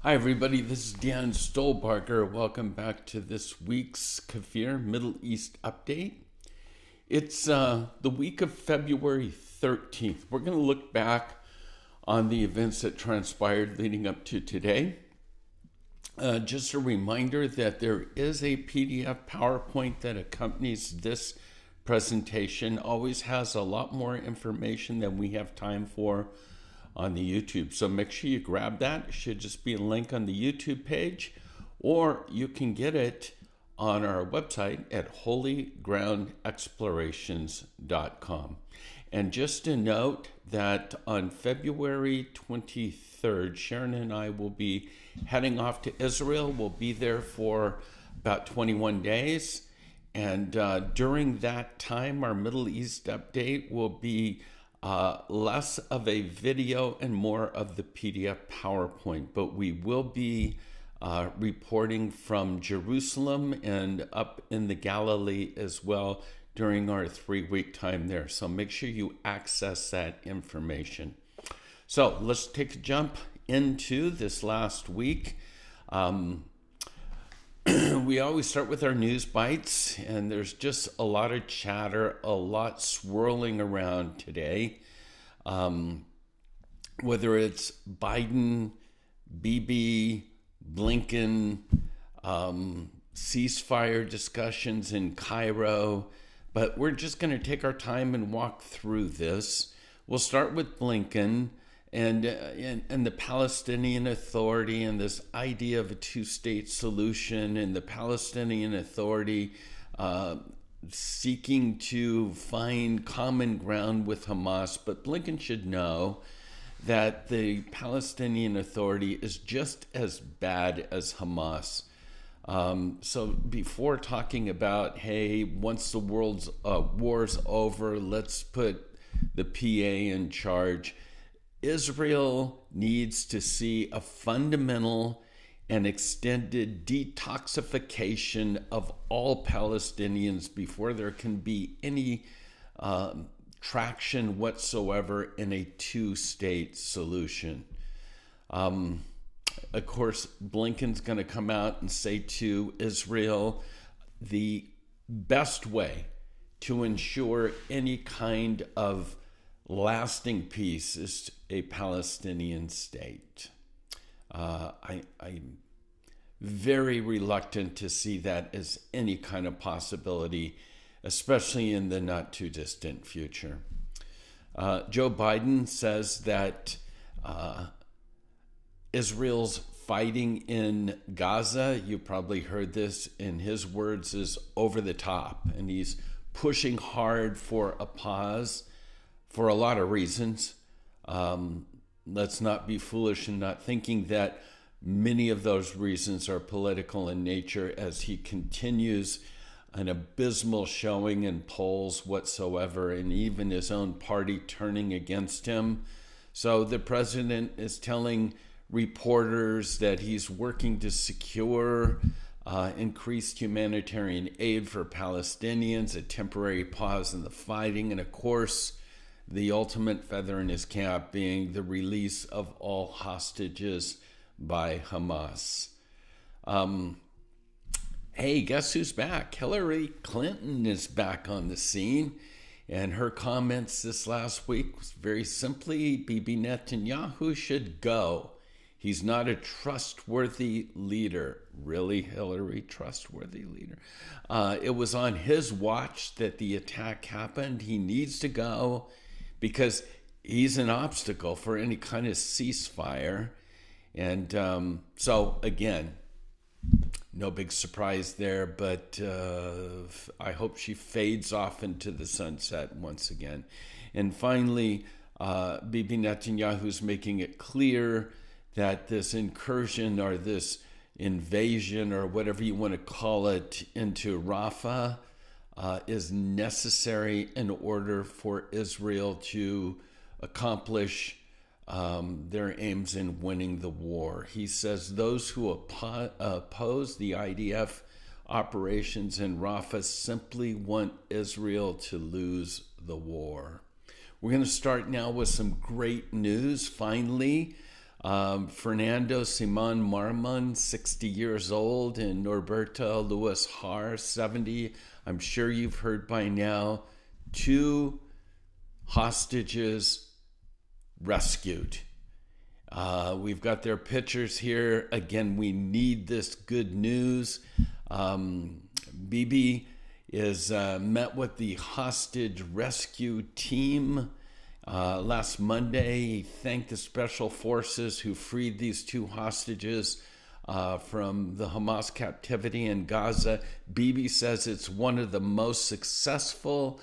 Hi everybody, this is Dan Stolbarger. Welcome back to this week's KFIR Middle East Update. It's the week of February 13th. We're going to look back on the events that transpired leading up to today. Just a reminder that there is a PDF PowerPoint that accompanies this presentation. Always has a lot more information than we have time for on the YouTube. So make sure you grab that. It should just be a link on the YouTube page, or you can get it on our website at holygroundexplorations.com. And just a note that on February 23rd, Sharon and I will be heading off to Israel. We'll be there for about 21 days. And during that time, our Middle East update will be less of a video and more of the PDF PowerPoint, but we will be reporting from Jerusalem and up in the Galilee as well during our 3-week time there. So make sure you access that information. So let's take a jump into this last week. We always start with our news bites, and there's just a lot of chatter, a lot swirling around today. Whether it's Biden, Bibi, Blinken, ceasefire discussions in Cairo, but we're just going to take our time and walk through this. We'll start with Blinken and the Palestinian Authority and this idea of a two-state solution, and the Palestinian Authority seeking to find common ground with Hamas. But Blinken should know that the Palestinian Authority is just as bad as Hamas. So before talking about, hey, once the world's war's over, let's put the PA in charge, Israel needs to see a fundamental and extended detoxification of all Palestinians before there can be any traction whatsoever in a two-state solution. Of course, Blinken's going to come out and say to Israel, the best way to ensure any kind of lasting peace is a Palestinian state. I'm very reluctant to see that as any kind of possibility, especially in the not too distant future. Joe Biden says that Israel's fighting in Gaza, you probably heard this in his words, is over the top, and he's pushing hard for a pause for a lot of reasons. Let's not be foolish in not thinking that many of those reasons are political in nature, as he continues an abysmal showing in polls whatsoever, and even his own party turning against him. So the president is telling reporters that he's working to secure increased humanitarian aid for Palestinians, a temporary pause in the fighting, and of course, the ultimate feather in his cap being the release of all hostages by Hamas. Hey, guess who's back? Hillary Clinton is back on the scene, and her comments this last week was very simply, Bibi Netanyahu should go. He's not a trustworthy leader. Really, Hillary, trustworthy leader? It was on his watch that the attack happened. He needs to go because he's an obstacle for any kind of ceasefire. And so, again, no big surprise there, but I hope she fades off into the sunset once again. And finally, Bibi Netanyahu's making it clear that this incursion or this invasion or whatever you want to call it into Rafah is necessary in order for Israel to accomplish their aims in winning the war. He says those who oppose the IDF operations in Rafah simply want Israel to lose the war. We're going to start now with some great news. Finally, Fernando Simon Marmon, 60 years old, and Norberto Luis Har, 70. I'm sure you've heard by now. 2 hostages rescued. We've got their pictures here. Again, we need this good news. Bibi is met with the hostage rescue team last Monday. He thanked the special forces who freed these 2 hostages from the Hamas captivity in Gaza. Bibi says it's one of the most successful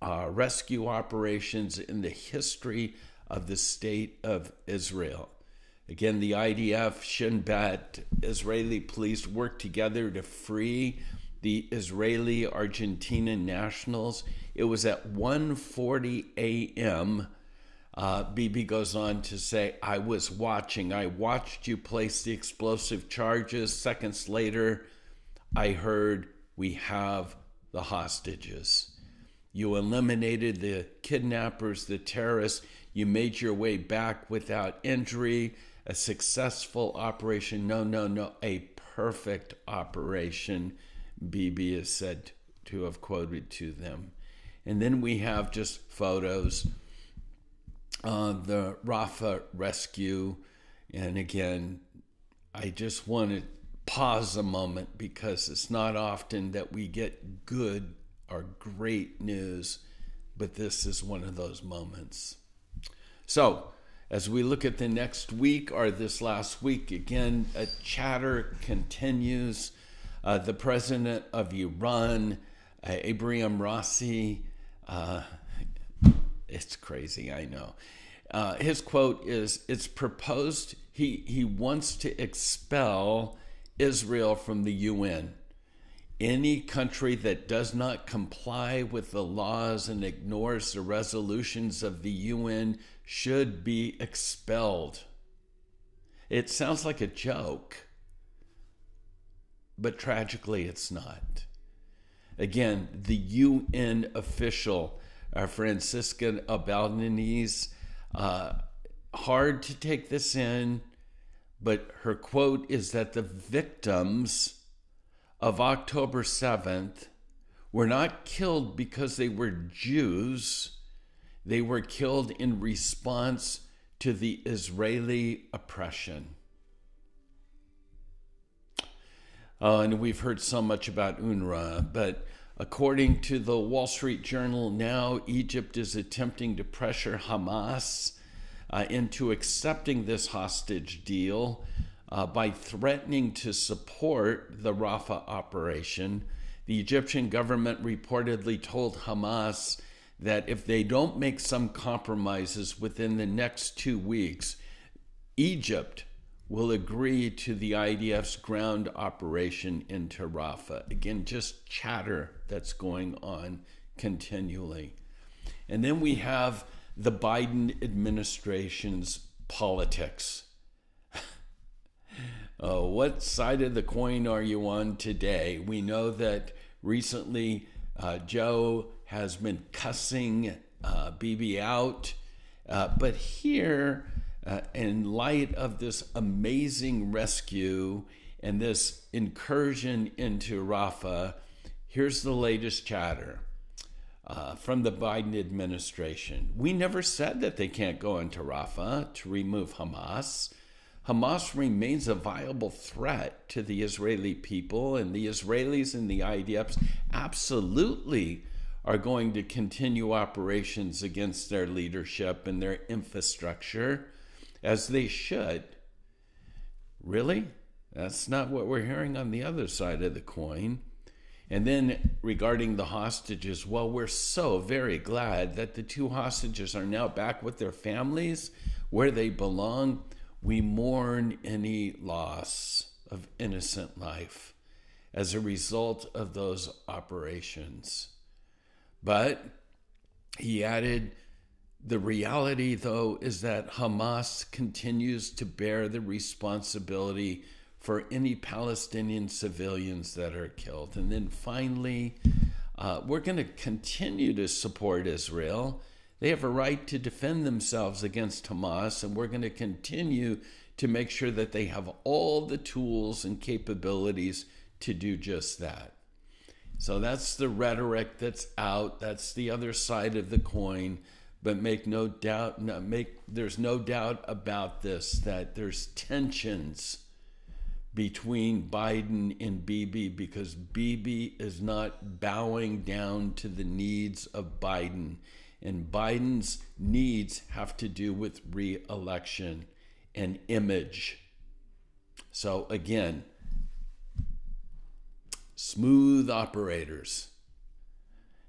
rescue operations in the history of the state of Israel. Again, the IDF, Shin Bet, Israeli police worked together to free the Israeli Argentinian nationals. It was at 1:40 a.m. Bibi goes on to say, I was watching. I watched you place the explosive charges. Seconds later, I heard, we have the hostages. You eliminated the kidnappers, the terrorists. You made your way back without injury. A successful operation. No, a perfect operation, Bibi is said to have quoted to them. And then we have just photos of the Rafah Rescue. And again, I just want to pause a moment because it's not often that we get good or great news, but this is one of those moments. So, as we look at the next week or this last week, again, a chatter continues. The president of Iran, Ibrahim Raisi, it's crazy, I know. His quote is, it's proposed, he wants to expel Israel from the UN. Any country that does not comply with the laws and ignores the resolutions of the UN should be expelled. It sounds like a joke, but tragically it's not. Again, the UN official, Francisca Albanese, hard to take this in, but her quote is that the victims of October 7th were not killed because they were Jews. They were killed in response to the Israeli oppression. And we've heard so much about UNRWA, but according to the Wall Street Journal, now Egypt is attempting to pressure Hamas into accepting this hostage deal by threatening to support the Rafah operation. The Egyptian government reportedly told Hamas that if they don't make some compromises within the next 2 weeks, Egypt will agree to the IDF's ground operation into Rafah. Again, just chatter that's going on continually. And then we have the Biden administration's politics. What side of the coin are you on today? We know that recently Joe has been cussing Bibi out, but here, in light of this amazing rescue and this incursion into Rafah, here's the latest chatter from the Biden administration. We never said that they can't go into Rafah to remove Hamas. Hamas remains a viable threat to the Israeli people, and the Israelis and the IDFs absolutely are going to continue operations against their leadership and their infrastructure, as they should. Really? That's not what we're hearing on the other side of the coin. And then regarding the hostages, well, we're so very glad that the 2 hostages are now back with their families where they belong. We mourn any loss of innocent life as a result of those operations. But he added, the reality, though, is that Hamas continues to bear the responsibility for any Palestinian civilians that are killed. And then finally, we're going to continue to support Israel. They have a right to defend themselves against Hamas, and we're going to continue to make sure that they have all the tools and capabilities to do just that. So that's the rhetoric that's out. That's the other side of the coin. But there's no doubt about this, that there's tensions between Biden and Bibi, because Bibi is not bowing down to the needs of Biden. And Biden's needs have to do with re-election and image. So again, smooth operators.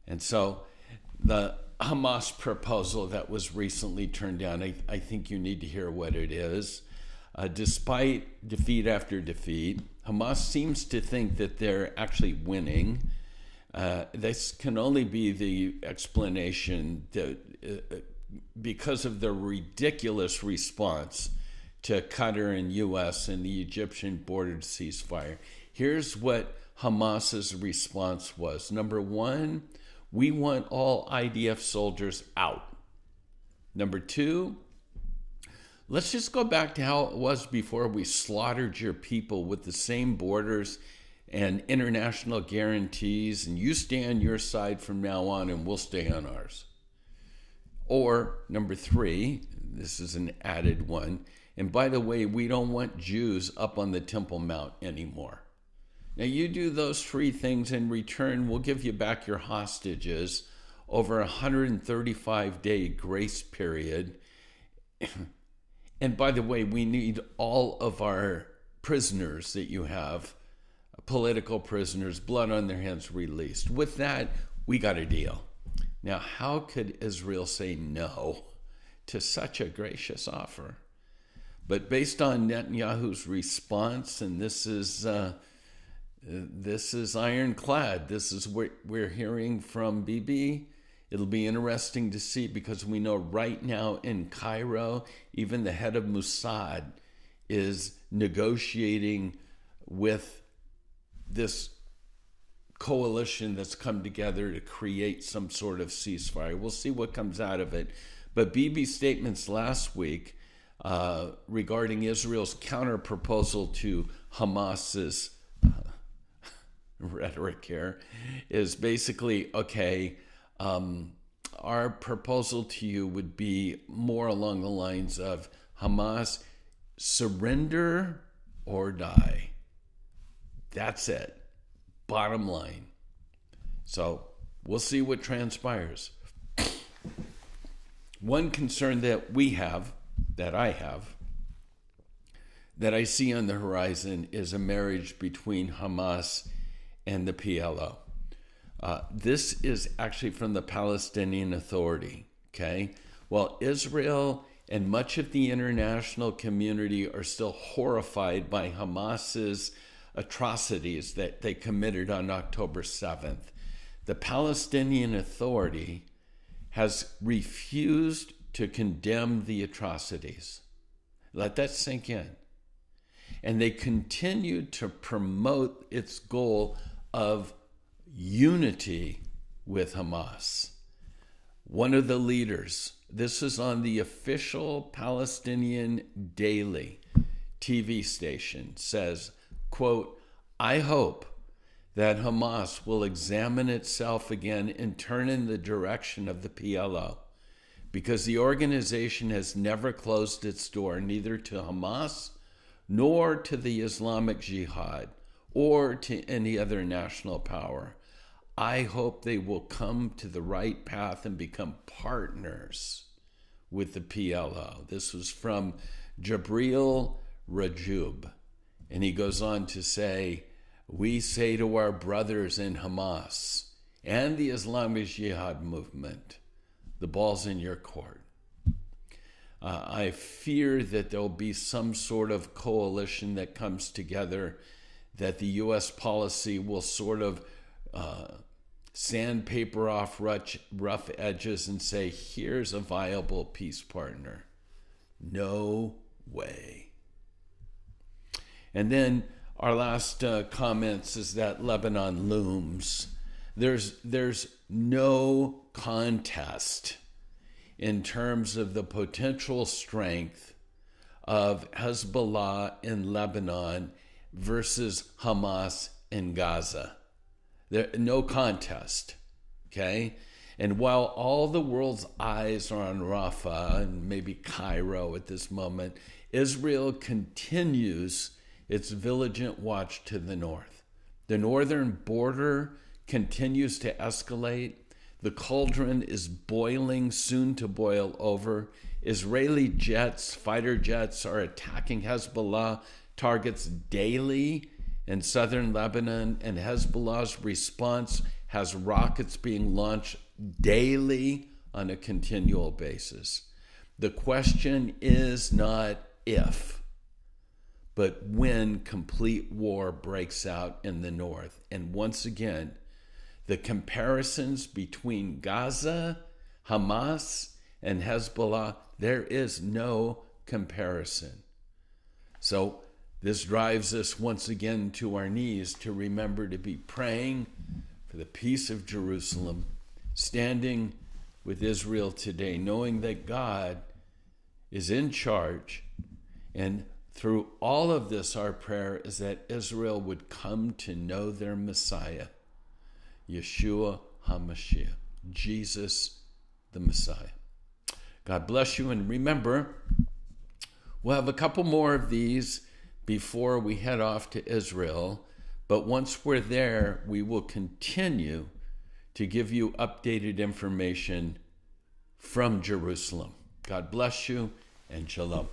And so the Hamas proposal that was recently turned down, I think you need to hear what it is. Despite defeat after defeat, Hamas seems to think that they're actually winning. This can only be the explanation that because of the ridiculous response to Qatar and U.S. and the Egyptian border ceasefire. Here's what Hamas's response was. Number one, we want all IDF soldiers out. Number two, let's just go back to how it was before we slaughtered your people with the same borders and international guarantees, and you stay on your side from now on and we'll stay on ours. Or number three, this is an added one, and by the way, we don't want Jews up on the Temple Mount anymore. Now you do those three things, in return we'll give you back your hostages over a 135-day grace period. And by the way, we need all of our prisoners that you have, political prisoners, blood on their hands, released. With that, we got a deal. Now, how could Israel say no to such a gracious offer? But based on Netanyahu's response, and this is ironclad, this is what we're hearing from Bibi. It'll be interesting to see, because we know right now in Cairo, even the head of Mossad is negotiating with this coalition that's come together to create some sort of ceasefire. We'll see what comes out of it. But Bibi's statements last week regarding Israel's counter-proposal to Hamas's rhetoric here is basically, okay, our proposal to you would be more along the lines of, Hamas, surrender or die. That's it. Bottom line. So we'll see what transpires. One concern that we have, that I have, that I see on the horizon is a marriage between Hamas and the PLO. This is actually from the Palestinian Authority, okay? While Israel and much of the international community are still horrified by Hamas's atrocities that they committed on October 7th, the Palestinian Authority has refused to condemn the atrocities. Let that sink in. And they continue to promote its goal of unity with Hamas. One of the leaders, this is on the official Palestinian daily TV station, says, quote, I hope that Hamas will examine itself again and turn in the direction of the PLO, because the organization has never closed its door, neither to Hamas nor to the Islamic Jihad or to any other national power. I hope they will come to the right path and become partners with the PLO. This was from Jabril Rajoub. And he goes on to say, we say to our brothers in Hamas and the Islamic Jihad movement, the ball's in your court. I fear that there'll be some sort of coalition that comes together, that the U.S. policy will sort of sandpaper off rough edges and say, here's a viable peace partner. No way. And then our last comments is that Lebanon Looms. There's no contest in terms of the potential strength of Hezbollah in Lebanon versus Hamas in Gaza. No contest, okay? And while all the world's eyes are on Rafah and maybe Cairo at this moment, Israel continues its vigilant watch to the north. The northern border continues to escalate. The cauldron is boiling, soon to boil over. Israeli jets, fighter jets, are attacking Hezbollah targets daily in southern Lebanon, and Hezbollah's response has rockets being launched daily on a continual basis. The question is not if, but when complete war breaks out in the north. And once again, the comparisons between Gaza, Hamas, and Hezbollah, there is no comparison. So this drives us once again to our knees to remember to be praying for the peace of Jerusalem, standing with Israel today, knowing that God is in charge. And through all of this, our prayer is that Israel would come to know their Messiah, Yeshua HaMashiach, Jesus the Messiah. God bless you, and remember, we'll have a couple more of these before we head off to Israel, but once we're there, we will continue to give you updated information from Jerusalem. God bless you, and shalom.